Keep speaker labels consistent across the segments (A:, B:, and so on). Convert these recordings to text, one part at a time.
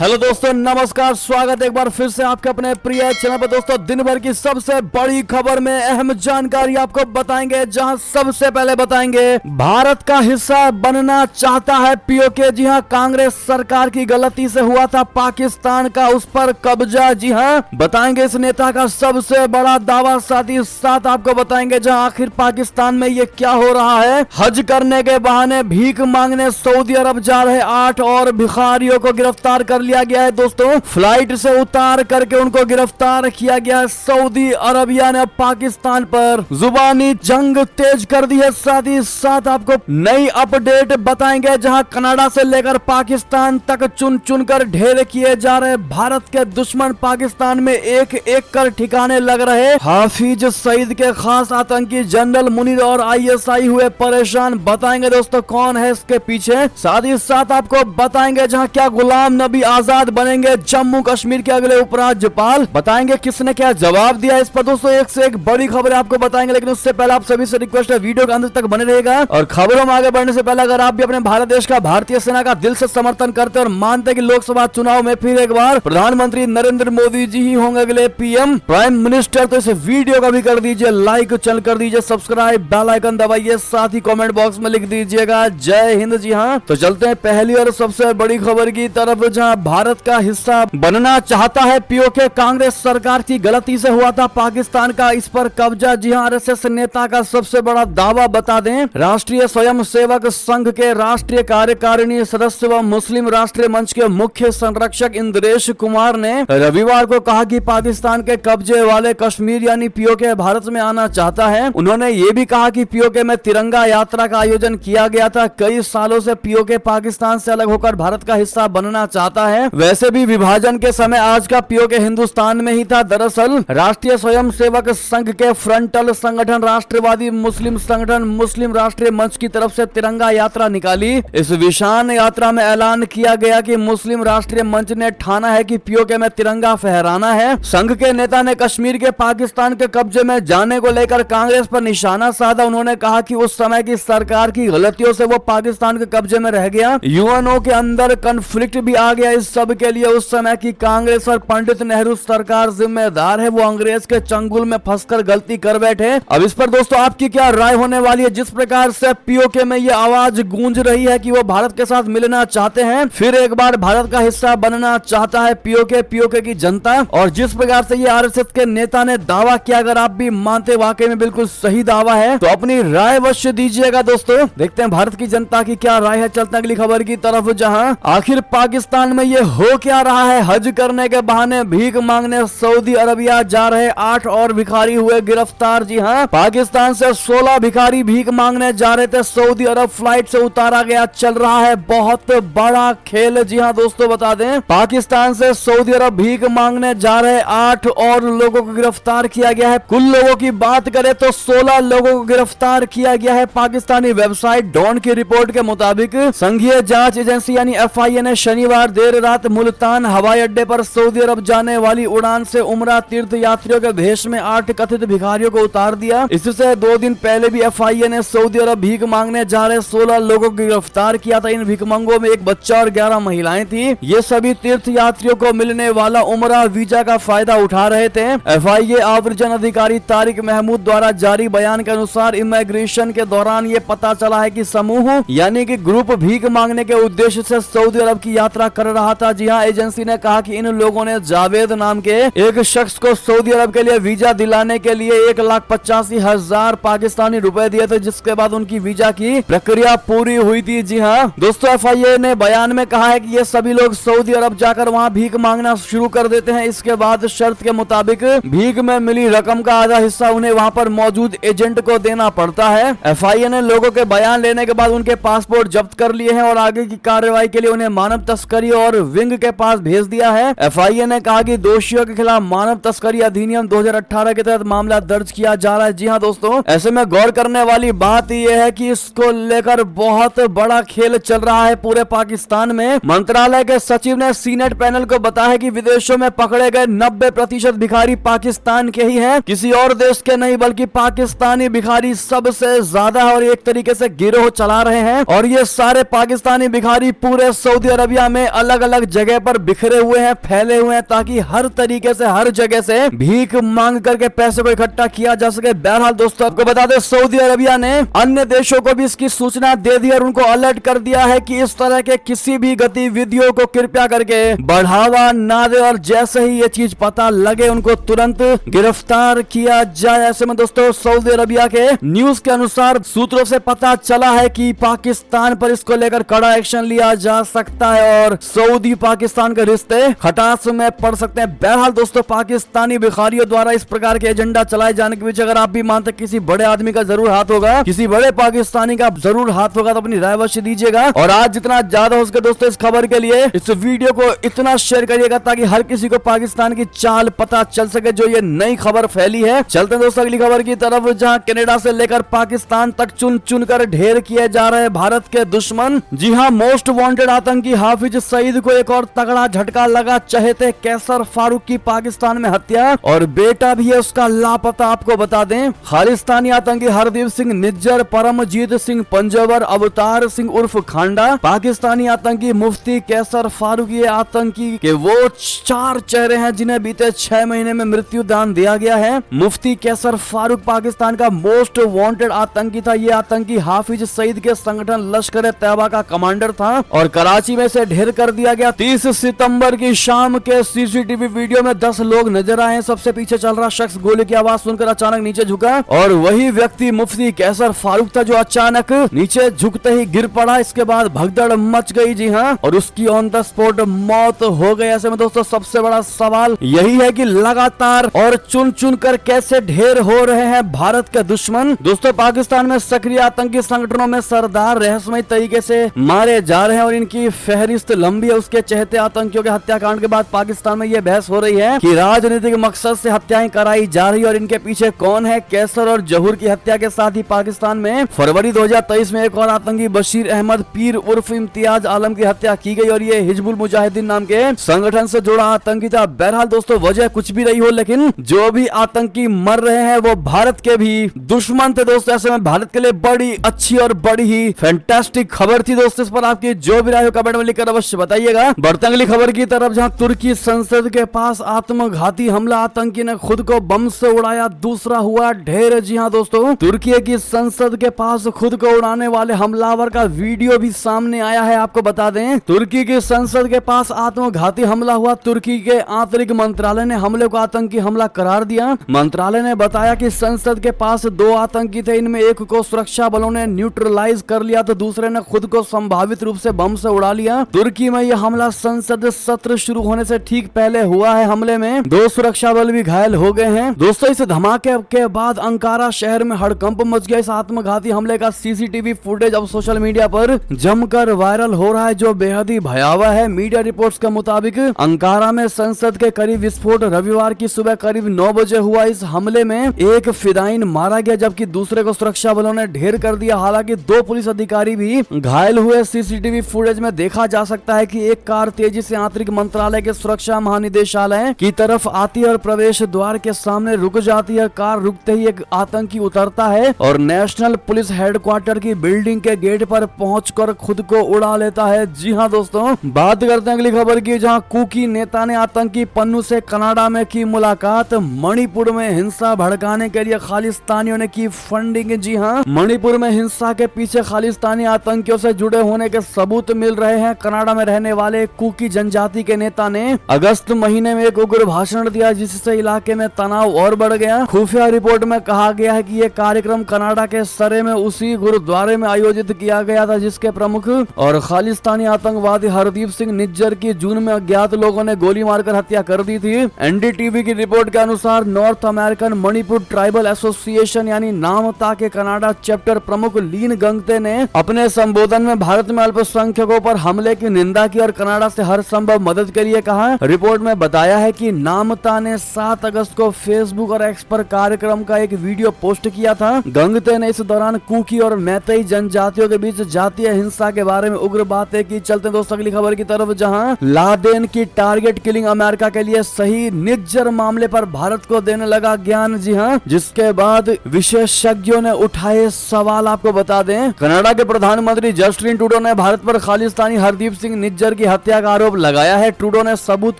A: Hello दोस्तों, नमस्कार। स्वागत है एक बार फिर से आपके अपने प्रिय चैनल पर। दोस्तों, दिन भर की सबसे बड़ी खबर में अहम जानकारी आपको बताएंगे, जहां सबसे पहले बताएंगे भारत का हिस्सा बनना चाहता है पीओके। जी हां, कांग्रेस सरकार की गलती से हुआ था पाकिस्तान का उस पर कब्जा। जी हां, बताएंगे इस नेता का सबसे बड़ा दावा। साथ ही साथ आपको बताएंगे जहां आखिर पाकिस्तान में ये क्या हो रहा है। हज करने के बहाने भीख मांगने सऊदी अरब जा रहे 8 और भिखारियों को गिरफ्तार कर लिया गया है। दोस्तों, फ्लाइट से उतार करके उनको गिरफ्तार किया गया है। सऊदी अरबिया ने पाकिस्तान पर जुबानी जंग तेज कर दी है। साथ ही साथ आपको नई अपडेट बताएंगे, जहां कनाडा से लेकर पाकिस्तान तक चुन चुन कर ढेर किए जा रहे भारत के दुश्मन पाकिस्तान में एक एक कर ठिकाने लग रहे। हाफिज सईद के खास आतंकी जनरल मुनीर और ISI हुए परेशान। बताएंगे दोस्तों कौन है इसके पीछे। साथ ही साथ आपको बताएंगे जहां क्या गुलाम नबी आजाद बनेंगे जम्मू कश्मीर के अगले उपराज्यपाल। बताएंगे किसने क्या जवाब दिया इस पर। दोस्तों, एक से एक बड़ी खबर आपको बताएंगे, लेकिन उससे पहले आप सभी से रिक्वेस्ट है वीडियो के अंत तक बने रहेगा। और खबरों में आगे बढ़ने से पहले अगर आप भी अपने भारत देश का, भारतीय सेना का दिल से समर्थन करते और मानते कि लोकसभा चुनाव में फिर एक बार प्रधानमंत्री नरेंद्र मोदी जी ही होंगे अगले PM प्राइम मिनिस्टर, तो इस वीडियो का भी कर दीजिए लाइक, चल कर दीजिए सब्सक्राइब, बेल आइकन दबाइए, साथ ही कमेंट बॉक्स में लिख दीजिएगा जय हिंद। जी हाँ, तो चलते हैं पहली और सबसे बड़ी खबर की तरफ, जहां भारत का हिस्सा बनना चाहता है पीओके। कांग्रेस सरकार की गलती से हुआ था पाकिस्तान का इस पर कब्जा। जी हां, RSS नेता का सबसे बड़ा दावा बता दें। राष्ट्रीय स्वयंसेवक संघ के राष्ट्रीय कार्यकारिणी सदस्य व मुस्लिम राष्ट्रीय मंच के मुख्य संरक्षक इंद्रेश कुमार ने रविवार को कहा कि पाकिस्तान के कब्जे वाले कश्मीर यानी पीओके भारत में आना चाहता है। उन्होंने ये भी कहा कि पीओके में तिरंगा यात्रा का आयोजन किया गया था। कई सालों से पीओके पाकिस्तान से अलग होकर भारत का हिस्सा बनना चाहता है। वैसे भी विभाजन के समय आज का पीओके हिंदुस्तान में ही था। दरअसल राष्ट्रीय स्वयंसेवक संघ के फ्रंटल संगठन राष्ट्रवादी मुस्लिम संगठन मुस्लिम राष्ट्रीय मंच की तरफ से तिरंगा यात्रा निकाली। इस विशाल यात्रा में ऐलान किया गया कि मुस्लिम राष्ट्रीय मंच ने ठाना है कि पीओके में तिरंगा फहराना है। संघ के नेता ने कश्मीर के पाकिस्तान के कब्जे में जाने को लेकर कांग्रेस पर निशाना साधा। उन्होंने कहा कि उस समय की सरकार की गलतियों से वो पाकिस्तान के कब्जे में रह गया। UNO के अंदर कन्फ्लिक्ट भी आ गया। इस सब के लिए उस समय की कांग्रेस और पंडित नेहरू सरकार जिम्मेदार है। वो अंग्रेज के चंगुल में फंसकर गलती कर बैठे। अब इस पर दोस्तों आपकी क्या राय होने वाली है। जिस प्रकार से पीओके में ये आवाज गूंज रही है कि वो भारत के साथ मिलना चाहते हैं, फिर एक बार भारत का हिस्सा बनना चाहता है पीओके की जनता, और जिस प्रकार से ये RSS के नेता ने दावा किया, अगर आप भी मानते वाकई में बिल्कुल सही दावा है, तो अपनी राय अवश्य दीजिएगा। दोस्तों, देखते हैं भारत की जनता की क्या राय है। चलते हैं अगली खबर की तरफ, जहां आखिर पाकिस्तान में ये हो क्या रहा है। हज करने के बहाने भीख मांगने सऊदी अरबिया जा रहे 8 और भिखारी हुए गिरफ्तार। जी हां, पाकिस्तान से 16 भिखारी भीख मांगने जा रहे थे, सऊदी अरब फ्लाइट से उतारा गया। चल रहा है बहुत बड़ा खेल। जी हां दोस्तों, बता दें पाकिस्तान से सऊदी अरब भीख मांगने जा रहे 8 और लोगों को गिरफ्तार किया गया है। कुल लोगों की बात करें तो 16 लोगों को गिरफ्तार किया गया है। पाकिस्तानी वेबसाइट डॉन की रिपोर्ट के मुताबिक संघीय जांच एजेंसी यानी FIA ने शनिवार देर रात मुल्तान हवाई अड्डे पर सऊदी अरब जाने वाली उड़ान से उमरा तीर्थ यात्रियों के भेष में 8 कथित भिखारियों को उतार दिया। इससे 2 दिन पहले भी FIA ने सऊदी अरब भीख मांगने जा रहे 16 लोगों को गिरफ्तार किया था। इन भिखमंगों में एक बच्चा और 11 महिलाएं थी। ये सभी तीर्थ यात्रियों को मिलने वाला उमरा वीजा का फायदा उठा रहे थे। FIA आव्रजन अधिकारी तारिक महमूद द्वारा जारी बयान के अनुसार इमिग्रेशन के दौरान ये पता चला है कि समूह यानी कि ग्रुप भीख मांगने के उद्देश्य से सऊदी अरब की यात्रा कर रहा था। जी हाँ, एजेंसी ने कहा कि इन लोगों ने जावेद नाम के एक शख्स को सऊदी अरब के लिए वीजा दिलाने के लिए 1,85,000 पाकिस्तानी रुपए दिए थे, जिसके बाद उनकी वीजा की प्रक्रिया पूरी हुई थी। जी हाँ दोस्तों, FIA ने बयान में कहा है कि ये सभी लोग सऊदी अरब जाकर वहां भीख मांगना शुरू कर देते हैं। इसके बाद शर्त के मुताबिक भीख में मिली रकम का आधा हिस्सा उन्हें वहां पर मौजूद एजेंट को देना पड़ता है। FIA ने लोगों के बयान लेने के बाद उनके पासपोर्ट जब्त कर लिए हैं और आगे की कार्रवाई के लिए उन्हें मानव तस्करी और विंग के पास भेज दिया है। FIA ने कहा कि दोषियों के खिलाफ मानव तस्करी अधिनियम 2018 के तहत मामला दर्ज किया जा रहा है। जी हाँ दोस्तों, ऐसे में गौर करने वाली बात यह है कि इसको लेकर बहुत बड़ा खेल चल रहा है पूरे पाकिस्तान में। मंत्रालय के सचिव ने सीनेट पैनल को बताया कि विदेशों में पकड़े गए 90% भिखारी पाकिस्तान के ही हैं, किसी और देश के नहीं, बल्कि पाकिस्तानी भिखारी सबसे ज्यादा और एक तरीके से गिरोह चला रहे हैं। और ये सारे पाकिस्तानी भिखारी पूरे सऊदी अरबिया में अलग अलग जगह पर बिखरे हुए हैं, फैले हुए हैं, ताकि हर तरीके से हर जगह से भीख मांग करके पैसे को इकट्ठा किया जा सके। बहरहाल दोस्तों आपको बता दें, सऊदी अरबिया ने अन्य देशों को भी इसकी सूचना दे दी और उनको अलर्ट कर दिया है कि इस तरह के किसी भी गतिविधियों को कृपया करके बढ़ावा ना दे और जैसे ही ये चीज पता लगे उनको तुरंत गिरफ्तार किया जाए। ऐसे में दोस्तों सऊदी अरबिया के न्यूज के अनुसार सूत्रों से पता चला है कि पाकिस्तान पर इसको लेकर कड़ा एक्शन लिया जा सकता है और सऊदी पाकिस्तान के रिश्ते खटास में पड़ सकते हैं। बहरहाल दोस्तों पाकिस्तानी भिखारियों द्वारा इस प्रकार के एजेंडा चलाए जाने के पीछे अगर आप भी मानते किसी बड़े आदमी का जरूर हाथ होगा, किसी बड़े पाकिस्तानी का जरूर हाथ होगा, तो अपनी राय अवश्य दीजिएगा। और आज जितना ज्यादा हो सके दोस्तों इस खबर के लिए इस वीडियो को इतना शेयर करिएगा ताकि हर किसी को पाकिस्तान की चाल पता चल सके जो ये नई खबर फैली है। चलते हैं दोस्तों अगली खबर की तरफ, जहां कनाडा से लेकर पाकिस्तान तक चुन चुन कर ढेर किए जा रहे भारत के दुश्मन। जी हां, मोस्ट वांटेड आतंकी हाफिज सईद को एक और तगड़ा झटका लगा। चहेते कैसर फारूक की पाकिस्तान में हत्या और बेटा भी है उसका लापता। आपको बता दें खालिस्तानी आतंकी हरदीप सिंह निज्जर, परमजीत सिंह पंजवर, अवतार सिंह उर्फ खांडा, पाकिस्तानी आतंकी मुफ्ती कैसर फारूक, ये आतंकी के वो 4 चेहरे हैं जिन्हें बीते 6 महीने में मृत्यु दान दिया गया है। मुफ्ती कैसर फारूक पाकिस्तान का मोस्ट वांटेड आतंकी था। ये आतंकी हाफिज सईद के संगठन लश्कर तैयबा का कमांडर था और कराची में से ढेर कर दिया गया। 30 सितंबर की शाम के सीसीटीवी वीडियो में 10 लोग नजर आए। सबसे पीछे चल रहा शख्स गोली की आवाज सुनकर अचानक नीचे झुका और वही व्यक्ति मुफ्ती कैसर फारूक था जो अचानक नीचे झुकते ही गिर पड़ा। इसके बाद भगदड़ मच गई। जी हाँ, और उसकी ऑन द स्पॉट मौत हो गई। ऐसे में दोस्तों सबसे बड़ा सवाल यही है कि लगातार और चुन चुन कर कैसे ढेर हो रहे हैं भारत के दुश्मन। दोस्तों पाकिस्तान में सक्रिय आतंकी संगठनों में सरदार रहस्यमय तरीके से मारे जा रहे हैं और इनकी फहरिस्त लंबी है। उसके चहेते आतंकियों के हत्याकांड के बाद पाकिस्तान में यह बहस हो रही है कि राजनीतिक मकसद से हत्याएं कराई जा रही है और इनके पीछे कौन है। कैसर और जहूर की हत्या के साथ ही पाकिस्तान में फरवरी 2023 में एक और आतंकी बशीर अहमद पीर उर्फ इम्तियाज आलम की हत्या की गई और ये हिजबुल मुजाहिदीन नाम के संगठन से जुड़ा आतंकी था। बहरहाल दोस्तों वजह कुछ भी रही हो, लेकिन जो भी आतंकी मर रहे हैं वो भारत के भी दुश्मन थे। दोस्तों ऐसे में भारत के लिए बड़ी अच्छी और बड़ी ही फैंटास्टिक खबर थी। दोस्तों इस पर आपकी जो भी राय हो कमेंट में लिखकर अवश्य बताइएगा। बढ़ते अगली खबर की तरफ, जहां तुर्की संसद के पास आत्मघाती हमला, आतंकी ने खुद को बम से उड़ाया, दूसरा हुआ ढेर। जी हां दोस्तों, तुर्की की संसद के पास खुद को उड़ाने वाले हमलावर का वीडियो भी सामने आया है। आपको बता दें तुर्की की संसद के पास आत्मघाती हमला हुआ। तुर्की के आंतरिक मंत्रालय ने हमले को आतंकी हमला करार दिया। मंत्रालय ने बताया कि संसद के पास 2 आतंकी थे, इनमें एक को सुरक्षा बलों ने न्यूट्रलाइज कर लिया तो दूसरे ने खुद को संभावित रूप से बम से उड़ा लिया। तुर्की में यह हमला संसद सत्र शुरू होने से ठीक पहले हुआ है। हमले में 2 सुरक्षा बल भी घायल हो गए हैं। दोस्तों इस धमाके के बाद अंकारा शहर में हड़कंप मच गया। इस आत्मघाती हमले का सीसीटीवी फुटेज अब सोशल मीडिया पर जमकर वायरल हो रहा है जो बेहद ही भयावह है। मीडिया रिपोर्ट्स के मुताबिक अंकारा में संसद के करीब विस्फोट रविवार की सुबह करीब 9 बजे हुआ। इस हमले में एक फिदाइन मारा गया जबकि दूसरे को सुरक्षा बलों ने ढेर कर दिया। हालांकि 2 पुलिस अधिकारी भी घायल हुए। सीसीटीवी फुटेज में देखा जा सकता है कि एक कार तेजी से आंतरिक मंत्रालय के सुरक्षा महानिदेशालय की तरफ आती है और प्रवेश द्वार के सामने रुक जाती है। कार रुकते ही एक आतंकी उतरता है और नेशनल पुलिस हेडक्वार्टर की बिल्डिंग के गेट पर पहुंचकर खुद को उड़ा लेता है। जी हां दोस्तों, बात करते हैं अगली खबर की, जहां कुकी नेता ने आतंकी पन्नू से कनाडा में की मुलाकात। मणिपुर में हिंसा भड़काने के लिए खालिस्तानियों ने की फंडिंग। जी हां, मणिपुर में हिंसा के पीछे खालिस्तानी आतंकियों से जुड़े होने के सबूत मिल रहे हैं। कनाडा में रहने वाले कुकी जनजाति के नेता ने अगस्त महीने में एक उग्र भाषण दिया जिससे इलाके में तनाव और बढ़ गया। खुफिया रिपोर्ट में कहा गया है कि यह कार्यक्रम कनाडा के सरे में उसी गुरुद्वारे में आयोजित किया गया था जिसके प्रमुख और खालिस्तानी आतंकवादी हरदीप सिंह निज्जर की जून में अज्ञात लोगों ने गोली मारकर हत्या कर दी थी। एनडीटीवी की रिपोर्ट के अनुसार north American Manipur tribal association यानी नामता के कनाडा चैप्टर प्रमुख लीन गंगते ने अपने संबोधन में भारत में अल्पसंख्यकों पर हमले की निंदा की और कनाडा से हर संभव मदद के लिए कहा। रिपोर्ट में बताया है कि नामता ने 7 अगस्त को फेसबुक और एक्स पर कार्यक्रम का एक वीडियो पोस्ट किया था। गंगते ने इस दौरान कुकी और मैतेई जनजातियों के बीच जातीय हिंसा के बारे में उग्र बातें की। चलते दोस्तों अगली खबर की तरफ, जहां लादेन की टारगेट किलिंग अमेरिका के लिए सही निज्जर मामले पर भारत को देने लगा ज्ञान। जी हां, जिसके बाद विशेषज्ञों ने उठाए सवाल। आपको बता दें कनाडा के प्रधानमंत्री जस्टिन ट्रूडो ने भारत पर खालिस्तानी हरदीप सिंह निज्जर की हत्या का आरोप लगाया है। ट्रूडो ने सबूत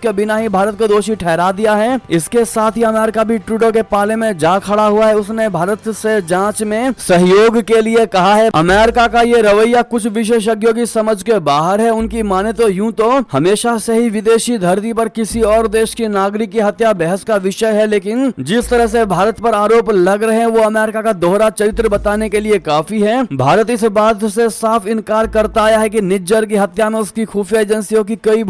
A: के बिना ही भारत को दोषी ठहरा दिया है। इसके साथ ही अमेरिका भी ट्रूडो के पाले में जा खड़ा हुआ है। उसने भारत से जांच में सहयोग के लिए कहा है। अमेरिका का ये रवैया कुछ विशेषज्ञों की समझ के बाहर है। उनकी माने तो यूं तो हमेशा से ही विदेशी धरती पर किसी और देश के नागरिक की हत्या बहस का विषय है, लेकिन जिस तरह से भारत पर आरोप लग रहे हैं वो अमेरिका का दोहरा चरित्र बताने के लिए काफी है। भारत इस बात से साफ इनकार करता आया है कि निज्जर की हत्या में उसकी खुफिया एजेंसियों की कोई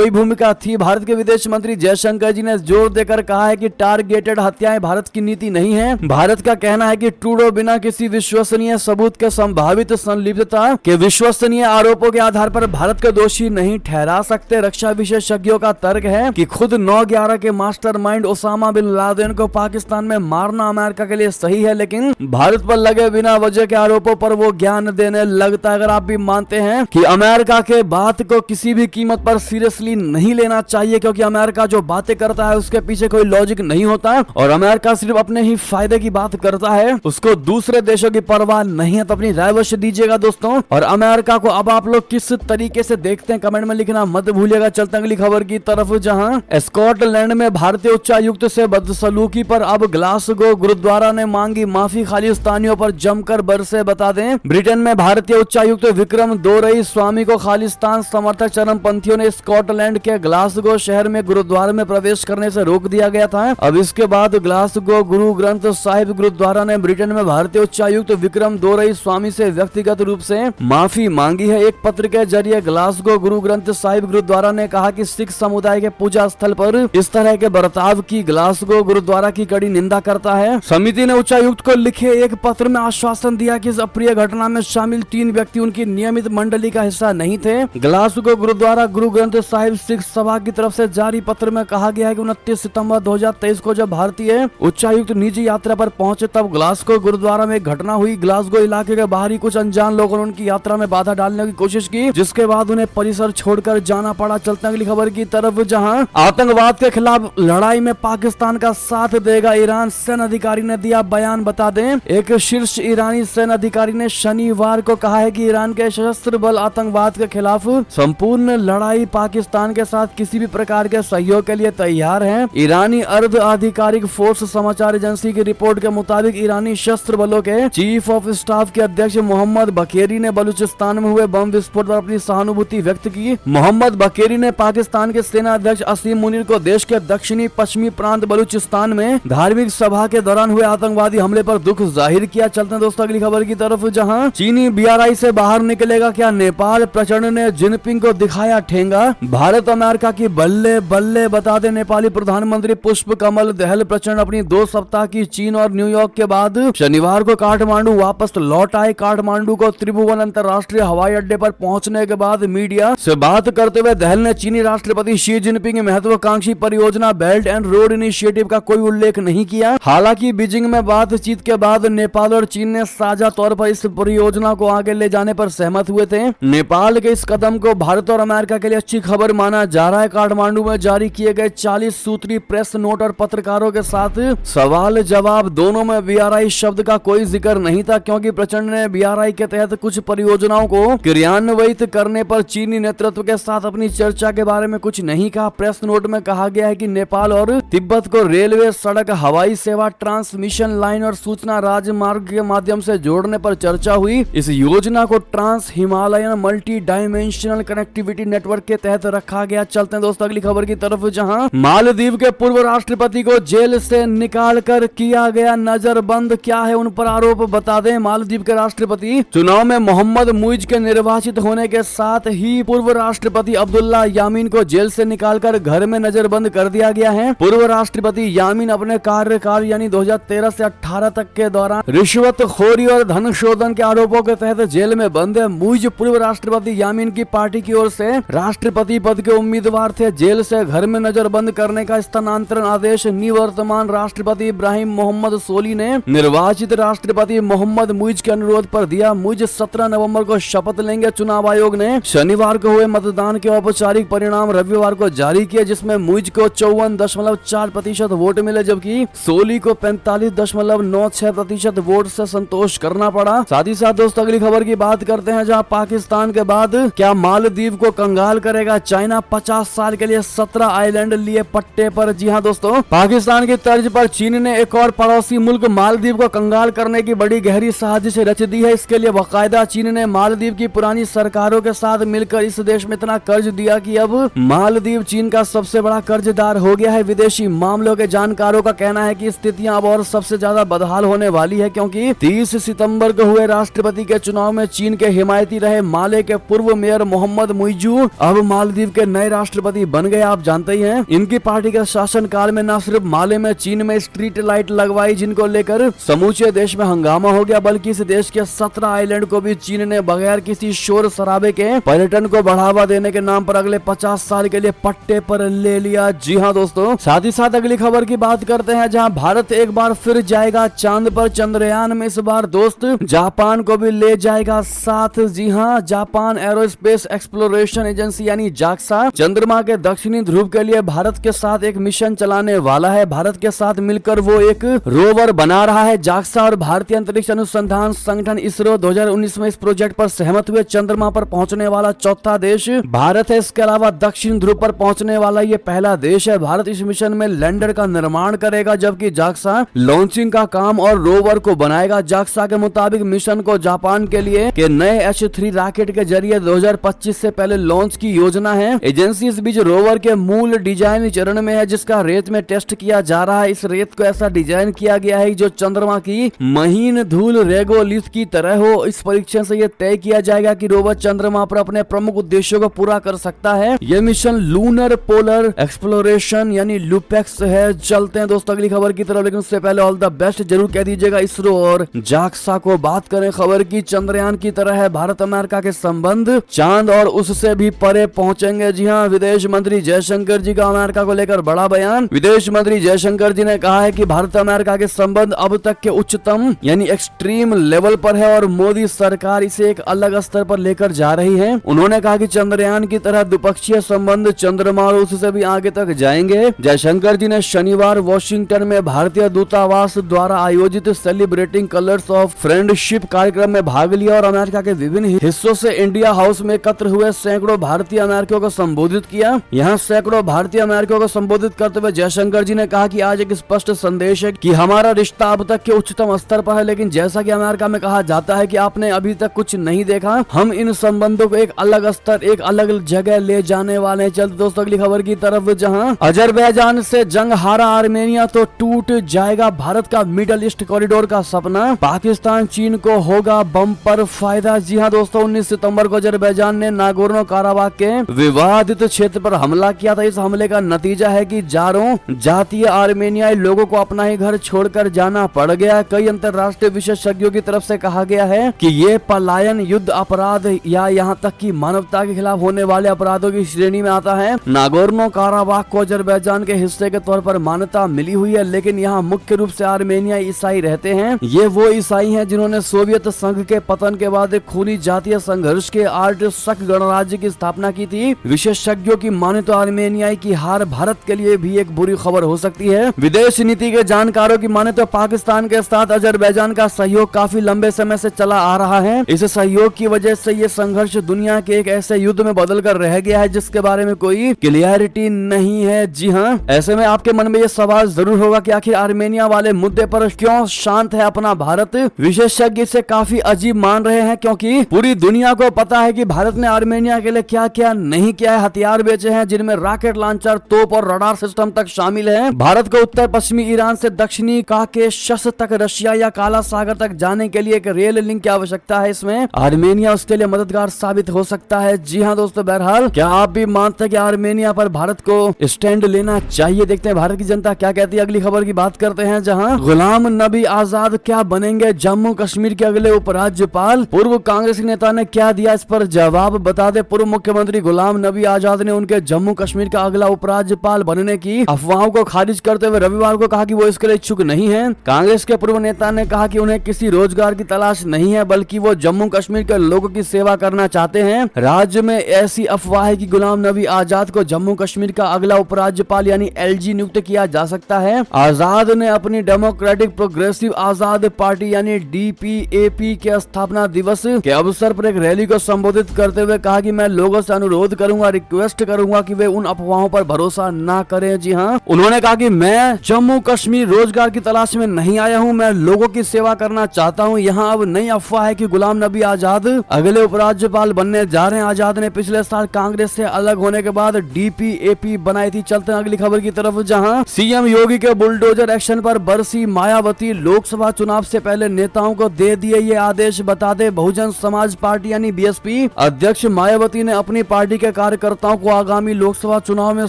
A: भूमिका थी। भारत के विदेश मंत्री जयशंकर जी ने जोर देकर कहा है कि टारगेटेड हत्याएं भारत की नीति नहीं है। भारत का कहना है कि ट्रूडो बिना किसी विश्वसनीय सबूत के संभावित संलिप्तता के विश्वसनीय आरोपों के आधार पर भारत को दोषी नहीं ठहरा सकते। रक्षा विशेषज्ञों का तर्क है कि खुद 9/11 के मास्टरमाइंड ओसामा बिन लादेन को पाकिस्तान में मारना अमेरिका के लिए सही है, लेकिन भारत पर लगे बिना वजह के आरोपों पर वो ज्ञान देने लगता है। अगर आप भी मानते हैं कि अमेरिका के बात को किसी भी कीमत पर सीरियसली नहीं लेना चाहिए, क्योंकि अमेरिका जो बातें करता है उसके पीछे कोई लॉजिक नहीं होता और अमेरिका सिर्फ अपने ही फायदे की बात करता है, उसको दूसरे देशों की परवाह नहीं है, तो अपनी राय अवश्य दीजिएगा दोस्तों। और अमेरिका को अब आप लोग किस तरीके से देखते हैं कमेंट में लिखना मत भूलिएगा। चलते अगली खबर की तरफ, जहां स्कॉटलैंड में भारतीय उच्चायुक्त से बदसलूकी पर अब ग्लासगो गुरुद्वारा ने मांगी माफी। खालिस्तानियों पर जमकर बरसे बता दें। ब्रिटेन में भारतीय उच्चायुक्त विक्रम दोरई स्वामी को खालिस्तान समर्थक चरमपंथियों ने स्कॉटलैंड के ग्लासगो शहर में गुरुद्वारा में प्रवेश करने से रोक दिया गया था। अब इसके बाद ग्लासगो गुरु ग्रंथ साहिब गुरुद्वारा ने ब्रिटेन में भारतीय उच्चायुक्त विक्रम दोरई स्वामी से व्यक्तिगत रूप से माफी मांगी है। एक पत्र के जरिए ग्लासगो गुरु ग्रंथ साहिब गुरुद्वारा ने कहा कि सिख समुदाय के पूजा स्थल पर इस तरह के बर्ताव की ग्लासगो गुरुद्वारा की कड़ी निंदा करता है। समिति ने उच्चायुक्त को लिखे एक पत्र में आश्वासन दिया कि इस अप्रिय घटना में शामिल 3 व्यक्ति उनकी नियमित मंडली का हिस्सा नहीं थे। ग्लासगो गुरुद्वारा गुरु ग्रंथ साहिब सिख सभा की तरफ से जारी पत्र में कहा गया है कि 29 सितंबर 2023 को जब भारतीय उच्चायुक्त निजी यात्रा पर पहुंचे तब ग्लासगो गुरुद्वारा में एक घटना हुई। ग्लासगो इलाके के बाहरी कुछ अनजान लोगों ने उनकी यात्रा में बाधा डालने की कोशिश की, जिसके बाद उन्हें परिसर छोड़कर जाना पड़ा। चलते अगली खबर की तरफ, जहां आतंकवाद के खिलाफ लड़ाई में पाकिस्तान का साथ देगा ईरान, सेना अधिकारी ने दिया बयान। बता दें, एक शीर्ष ईरानी सेना अधिकारी ने शनिवार को कहा है कि ईरान के सशस्त्र बल आतंकवाद के खिलाफ संपूर्ण लड़ाई पाकिस्तान के साथ किसी भी प्रकार के सहयोग के लिए तैयार है। ईरानी अर्ध आधिकारिक फोर्स समाचार एजेंसी की रिपोर्ट के मुताबिक ईरानी सशस्त्र बलों के चीफ ऑफ स्टाफ के अध्यक्ष मोहम्मद बकेरी ने बलूचिस्तान में हुए बम विस्फोट पर अपनी सहानुभूति व्यक्त की। मोहम्मद बकेरी ने पाकिस्तान के सेना अध्यक्ष असीम मुनीर को देश के दक्षिणी पश्चिमी प्रांत बलूचिस्तान में धार्मिक सभा के दौरान हुए आतंकवादी हमले पर दुख जाहिर किया। चलते हैं दोस्तों अगली खबर की तरफ, जहां चीनी BRI से बाहर निकलेगा क्या नेपाल, प्रचंड ने जिनपिंग को दिखाया ठेंगा। भारत अमेरिका की बल्ले बल्ले। बता दें, नेपाली प्रधानमंत्री पुष्प कमल दहल प्रचंड अपनी 2 सप्ताह की चीन और न्यूयॉर्क के बाद शनिवार को काठमांडू वापस लौट आए। काठमांडू को त्रिभुवन अंतर्राष्ट्रीय हवाई अड्डे पर पहुंचने के बाद मीडिया से बात करते हुए दहल ने चीनी राष्ट्रपति शी जिनपिंग महत्वाकांक्षी परियोजना बेल्ट एंड रोड इनिशिएटिव का कोई उल्लेख नहीं किया। हालांकि बीजिंग में बातचीत के बाद नेपाल और चीन ने साझा तौर पर इस परियोजना को आगे ले जाने पर सहमत हुए थे। नेपाल के इस कदम को भारत और अमेरिका के लिए अच्छी खबर माना जा रहा है। काठमांडू में जारी किए गए 40 सूत्री प्रेस नोट और पत्रकारों के साथ सवाल जवाब दोनों में BRI शब्द का कोई जिक्र नहीं था, क्योंकि प्रचंड ने BRI के तहत कुछ परियोजनाओं को क्रियान्वित करने पर चीनी नेतृत्व के साथ अपनी चर्चा के बारे में कुछ नहीं कहा। प्रेस नोट में कहा गया है कि नेपाल और तिब्बत को रेलवे, सड़क, हवाई सेवा, ट्रांसमिशन लाइन और सूचना राजमार्ग के माध्यम से जोड़ने पर चर्चा हुई। इस योजना को trans Himalayan multi dimensional connectivity network के तहत रखा गया। चलते हैं दोस्तों अगली खबर की तरफ, जहां मालदीव के पूर्व राष्ट्रपति को जेल से निकालकर किया गया नजरबंद। क्या है उन पर आरोप, बता दें। मालदीव के राष्ट्रपति चुनाव में मोहम्मद मुइज के निर्वाचित होने के साथ ही पूर्व राष्ट्रपति अब्दुल्ला यामीन को जेल से निकालकर घर में नजरबंद कर दिया गया है। पूर्व राष्ट्रपति यामीन अपने कार्यकाल यानी 2013 से 18 तक के दौरान रिश्वतखोरी और धन शोधन के आरोपों के तहत जेल में बंद है। मुइज पूर्व राष्ट्रपति यामीन की पार्टी की ओर से राष्ट्रपति पद के उम्मीदवार थे। जेल से घर में नजरबंद करने का स्थानांतरण आदेश निवर्तमान राष्ट्रपति इब्राहिम मोहम्मद सोली ने निर्वाचित राष्ट्रपति मोहम्मद मुइज के अनुरोध पर दिया। मुइज 17 नवंबर को शपथ लेंगे। चुनाव आयोग ने शनिवार को हुए मतदान के औपचारिक परिणाम रविवार को जारी किए, जिसमें मुइज को 54.4% वोट मिले, जबकि सोली को 45.96% वोट से संतोष करना पड़ा। साथ ही साथ दोस्तों अगली खबर की बात करते हैं, जहां पाकिस्तान के बाद क्या माल मालदीव को कंगाल करेगा चाइना, 50 साल के लिए 17 आइलैंड लिए पट्टे पर। जी हाँ दोस्तों, पाकिस्तान की तर्ज पर चीन ने एक और पड़ोसी मुल्क मालदीव को कंगाल करने की बड़ी गहरी साजिश रच दी है। इसके लिए बाकायदा चीन ने मालदीव की पुरानी सरकारों के साथ मिलकर इस देश में इतना कर्ज दिया कि अब मालदीव चीन का सबसे बड़ा कर्जदार हो गया है। विदेशी मामलों के जानकारों का कहना है कि स्थितियां अब और सबसे ज्यादा बदहाल होने वाली है, क्योंकि 30 सितंबर को हुए राष्ट्रपति के चुनाव में चीन के हिमायती रहे माले के पूर्व मेयर मोहम्मद मुइजू अब मालदीव के नए राष्ट्रपति बन गए। आप जानते ही हैं, इनकी पार्टी के शासन काल में न सिर्फ माले में चीन में स्ट्रीट लाइट लगवाई जिनको लेकर समूचे देश में हंगामा हो गया, बल्कि इस देश के 17 आइलैंड को भी चीन ने बगैर किसी शोर शराबे के पर्यटन को बढ़ावा देने के नाम पर अगले 50 साल के लिए पट्टे पर ले लिया। जी हाँ दोस्तों, साथ ही साथ अगली खबर की बात करते हैं, जहां भारत एक बार फिर जाएगा चांद पर। चंद्रयान में इस बार दोस्त जापान को भी ले जाएगा साथ। जी हाँ, जापान एरोस्पेस एक्सप्लोरेशन एजेंसी यानी जाक्सा चंद्रमा के दक्षिणी ध्रुव के लिए भारत के साथ एक मिशन चलाने वाला है। भारत के साथ मिलकर वो एक रोवर बना रहा है। जाक्सा और भारतीय अंतरिक्ष अनुसंधान संगठन इसरो 2019 में इस प्रोजेक्ट पर सहमत हुए। चंद्रमा पर पहुंचने वाला चौथा देश भारत है। इसके अलावा दक्षिण ध्रुव पर पहुंचने वाला ये पहला देश है। भारत इस मिशन में लैंडर का निर्माण करेगा, जबकि जाक्सा लॉन्चिंग का काम और रोवर को बनाएगा। जाक्सा के मुताबिक मिशन को जापान के लिए के नए H3 रॉकेट के जरिए 2025 से पहले लॉन्च की योजना है। एजेंसी इस बीच रोवर के मूल डिजाइन चरण में है, जिसका रेत में टेस्ट किया जा रहा है। इस रेत को ऐसा डिजाइन किया गया है जो चंद्रमा की महीन धूल रेगोलिथ की तरह हो। इस परीक्षण से यह तय किया जाएगा कि रोवर चंद्रमा पर अपने प्रमुख उद्देश्यों को पूरा कर सकता है। यह मिशन लूनर पोलर एक्सप्लोरेशन यानी लूपेक्स है। चलते हैं दोस्तों अगली खबर की तरफ, लेकिन उससे पहले ऑल द बेस्ट जरूर कह दीजिएगा इसरो और जाक्सा को। बात करें खबर की, चंद्रयान की तरह है भारत अमेरिका के संबंध, चांद और उससे भी परे पहुंचेंगे। जी हाँ, विदेश मंत्री जयशंकर जी का अमेरिका को लेकर बड़ा बयान। विदेश मंत्री जयशंकर जी ने कहा है कि भारत अमेरिका के संबंध अब तक के उच्चतम यानी एक्सट्रीम लेवल पर है और मोदी सरकार इसे एक अलग स्तर पर लेकर जा रही है। उन्होंने कहा कि चंद्रयान की तरह द्विपक्षीय संबंध चंद्रमा और उससे भी आगे तक जाएंगे। जयशंकर जी ने शनिवार वॉशिंगटन में भारतीय दूतावास द्वारा आयोजित सेलिब्रेटिंग कलर्स ऑफ फ्रेंडशिप कार्यक्रम में भाग लिया और अमेरिका के विभिन्न हिस्सों से इंडिया हाउस में एकत्र हुए सैकड़ों भारतीय अमेरिकियों को संबोधित किया। यहाँ सैकड़ों भारतीय अमेरिकियों को संबोधित करते हुए जयशंकर जी ने कहा कि आज एक स्पष्ट संदेश है कि हमारा रिश्ता अब तक के उच्चतम स्तर पर है, लेकिन जैसा कि अमेरिका में कहा जाता है कि आपने अभी तक कुछ नहीं देखा, हम इन संबंधों को एक अलग स्तर एक अलग जगह ले जाने वाले हैं। चलते दोस्तों अगली खबर की तरफ, जहां अजरबैजान से जंग हारा आर्मेनिया तो टूट जाएगा भारत का मिडल ईस्ट कॉरिडोर का सपना, पाकिस्तान चीन को होगा बम्पर फायदा। जी हाँ दोस्तों, 19 सितंबर को अजरबैजान ने नागोर्नो काराबाग के विवादित क्षेत्र पर हमला किया था। इस हमले का नतीजा है कि हजारों जातीय आर्मेनियाई लोगों को अपना ही घर छोड़कर जाना पड़ गया। कई अंतर्राष्ट्रीय विशेषज्ञों की तरफ से कहा गया है कि ये पलायन युद्ध अपराध या यहाँ तक कि मानवता के खिलाफ होने वाले अपराधों की श्रेणी में आता है। नागोर्नो काराबाग को अजरबैजान के हिस्से के तौर पर मान्यता मिली हुई है, लेकिन यहाँ मुख्य रूप से आर्मेनियाई ईसाई रहते हैं। ये वो ईसाई हैं जिन्होंने सोवियत संघ के पतन के बाद एक खूनी जातीय संघर्ष के आर्टशक गणराज्य की स्थापना की थी। विशेषज्ञों की माने तो आर्मेनियाई की हार भारत के लिए भी एक बुरी खबर हो सकती है। विदेश नीति के जानकारों की माने तो पाकिस्तान के साथ अजरबैजान का सहयोग काफी लंबे समय से चला आ रहा है। इस सहयोग की वजह से ये संघर्ष दुनिया के एक ऐसे युद्ध में बदल कर रह गया है जिसके बारे में कोई क्लियरिटी नहीं है। जी हाँ, ऐसे में आपके मन में ये सवाल जरूर होगा कि आखिर आर्मेनिया वाले मुद्दे पर क्यों शांत है अपना भारत। विशेषज्ञ इसे काफी अजीब मान रहे हैं, क्योंकि पूरी दुनिया को पता है कि भारत ने आर्मेनिया के लिए क्या क्या नहीं किया है। हथियार बेचे हैं जिनमें रॉकेट लॉन्चर, तोप और रडार सिस्टम तक शामिल है। भारत को उत्तर पश्चिमी ईरान से दक्षिणी काकेशस तक रशिया या काला सागर तक जाने के लिए एक रेल लिंक की आवश्यकता है। इसमें आर्मेनिया उसके लिए मददगार साबित हो सकता है। जी हाँ दोस्तों, बहरहाल क्या आप भी मानते हैं कि आर्मेनिया पर भारत को स्टैंड लेना चाहिए? देखते हैं भारत की जनता क्या कहती है। अगली खबर की बात करते हैं, जहां गुलाम नबी आजाद क्या बनेंगे जम्मू कश्मीर के अगले उपराज्यपाल। पूर्व कांग्रेस नेता ने क्या दिया, इस पर जवाब बता दे। पूर्व मुख्यमंत्री गुलाम नबी आजाद ने उनके जम्मू कश्मीर का अगला उपराज्यपाल बनने की अफवाहों को खारिज करते हुए रविवार को कहा कि वो इसके लिए इच्छुक नहीं है। कांग्रेस के पूर्व नेता ने कहा कि उन्हें किसी रोजगार की तलाश नहीं है, बल्कि वो जम्मू कश्मीर के लोगों की सेवा करना चाहते हैं। राज्य में ऐसी अफवाह है कि गुलाम नबी आजाद को जम्मू कश्मीर का अगला उपराज्यपाल यानी LG नियुक्त किया जा सकता है। आजाद ने अपनी डेमोक्रेटिक प्रोग्रेसिव आजाद पार्टी यानी DPAP के स्थापना दिवस के अवसर पर एक रैली को संबोधित करते हुए हुए कहा कि मैं लोगों से अनुरोध करूंगा, रिक्वेस्ट करूंगा कि वे उन अफवाहों पर भरोसा ना करें। जी हाँ, उन्होंने कहा कि मैं जम्मू कश्मीर रोजगार की तलाश में नहीं आया हूं, मैं लोगों की सेवा करना चाहता हूं। यहाँ अब नई अफवाह है कि गुलाम नबी आजाद अगले उपराज्यपाल बनने जा रहे हैं। आजाद ने पिछले साल कांग्रेस से अलग होने के बाद DPAP बनाई थी। चलते हैं अगली खबर की तरफ, जहां सीएम योगी के बुलडोजर एक्शन पर बरसी मायावती। लोकसभा चुनाव से पहले नेताओं को दे दिए ये आदेश, बता दे बहुजन समाज पार्टी यानी BSP अध्यक्ष मायावती ने अपनी पार्टी के कार्यकर्ताओं को आगामी लोकसभा चुनाव में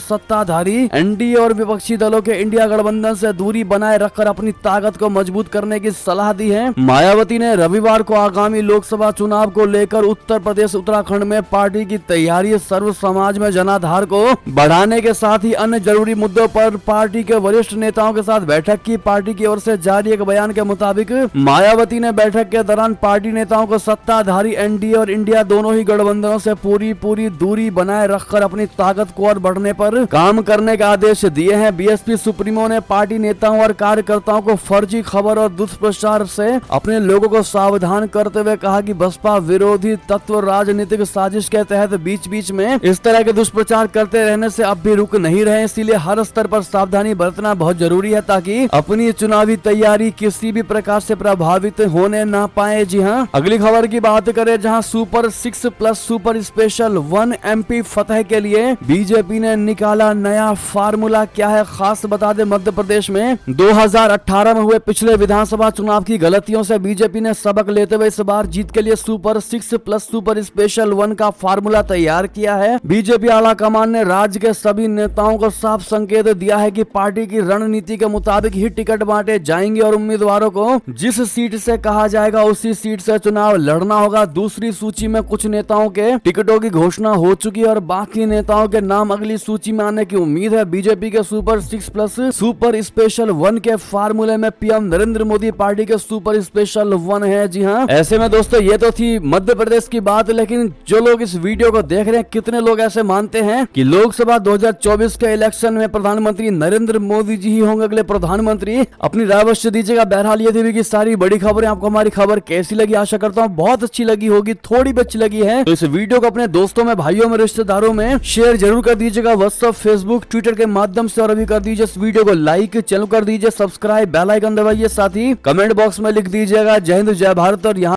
A: सत्ताधारी NDA और विपक्षी दलों के इंडिया गठबंधन से दूरी बनाए रखकर अपनी ताकत को मजबूत करने की सलाह दी है। मायावती ने रविवार को आगामी लोकसभा चुनाव को लेकर उत्तर प्रदेश उत्तराखंड में पार्टी की तैयारी, सर्व समाज में जनाधार को बढ़ाने के साथ ही अन्य जरूरी मुद्दों पर पार्टी के वरिष्ठ नेताओं के साथ बैठक की। पार्टी की ओर से जारी एक बयान के मुताबिक मायावती ने बैठक के दौरान पार्टी नेताओं को सत्ताधारी NDA और इंडिया दोनों ही गठबंधनों से पूरी दूरी बनाए रखकर अपनी ताकत को और बढ़ने पर काम करने का आदेश दिए हैं। BSP सुप्रीमो ने पार्टी नेताओं और कार्यकर्ताओं को फर्जी खबर और दुष्प्रचार से अपने लोगों को सावधान करते हुए कहा कि बसपा विरोधी तत्व राजनीतिक साजिश के तहत बीच में इस तरह के दुष्प्रचार करते रहने से अब भी रुक नहीं रहे, इसीलिए हर स्तर पर सावधानी बरतना बहुत जरूरी है ताकि अपनी चुनावी तैयारी किसी भी प्रकार से प्रभावित होने ना पाए। जी हाँ, अगली खबर की बात करें, जहां super 6 plus super special 1 MP फतह के लिए बीजेपी ने निकाला नया फार्मूला। क्या है खास, बता दे मध्य प्रदेश में 2018 में हुए पिछले विधानसभा चुनाव की गलतियों से बीजेपी ने सबक लेते हुए इस बार जीत के लिए सुपर 6 प्लस सुपर स्पेशल 1 का फार्मूला तैयार किया है। बीजेपी आला कमान ने राज्य के सभी नेताओं को साफ संकेत दिया है कि पार्टी की रणनीति के मुताबिक ही टिकट बांटे जाएंगे और उम्मीदवारों को जिस सीट से कहा जाएगा उसी सीट से चुनाव लड़ना होगा। दूसरी सूची में कुछ नेताओं के टिकटों की घोषणा हो चुकी है और बाकी नेताओं के नाम अगली सूची में आने की उम्मीद है। बीजेपी के सुपर 6 प्लस सुपर स्पेशल 1 के फार्मूले में PM नरेंद्र मोदी पार्टी के सुपर स्पेशल 1 है। जी हाँ, ऐसे में दोस्तों ये तो थी मध्य प्रदेश की बात, लेकिन जो लोग इस वीडियो को देख रहे हैं कितने लोग ऐसे मानते हैं कि लोकसभा 2024 के इलेक्शन में प्रधानमंत्री नरेंद्र मोदी जी ही होंगे अगले प्रधानमंत्री? अपनी राय अवश्य दीजिएगा। बहरहाल ये थी कि सारी बड़ी खबरें। आपको हमारी खबर कैसी लगी? आशा करता हूँ बहुत अच्छी लगी होगी, थोड़ी भी अच्छी लगी है तो इस वीडियो को अपने दोस्तों में, भाइयों में, रिश्तेदारों में शेयर जरूर कर दीजिएगा, व्हाट्सएप, फेसबुक, ट्विटर के माध्यम से। और अभी कर दीजिए इस वीडियो को लाइक, चैनल कर दीजिए सब्सक्राइब, बेल आइकन दबाइए, साथ ही कमेंट बॉक्स में लिख दीजिएगा जय हिंद जय भारत। और यहाँ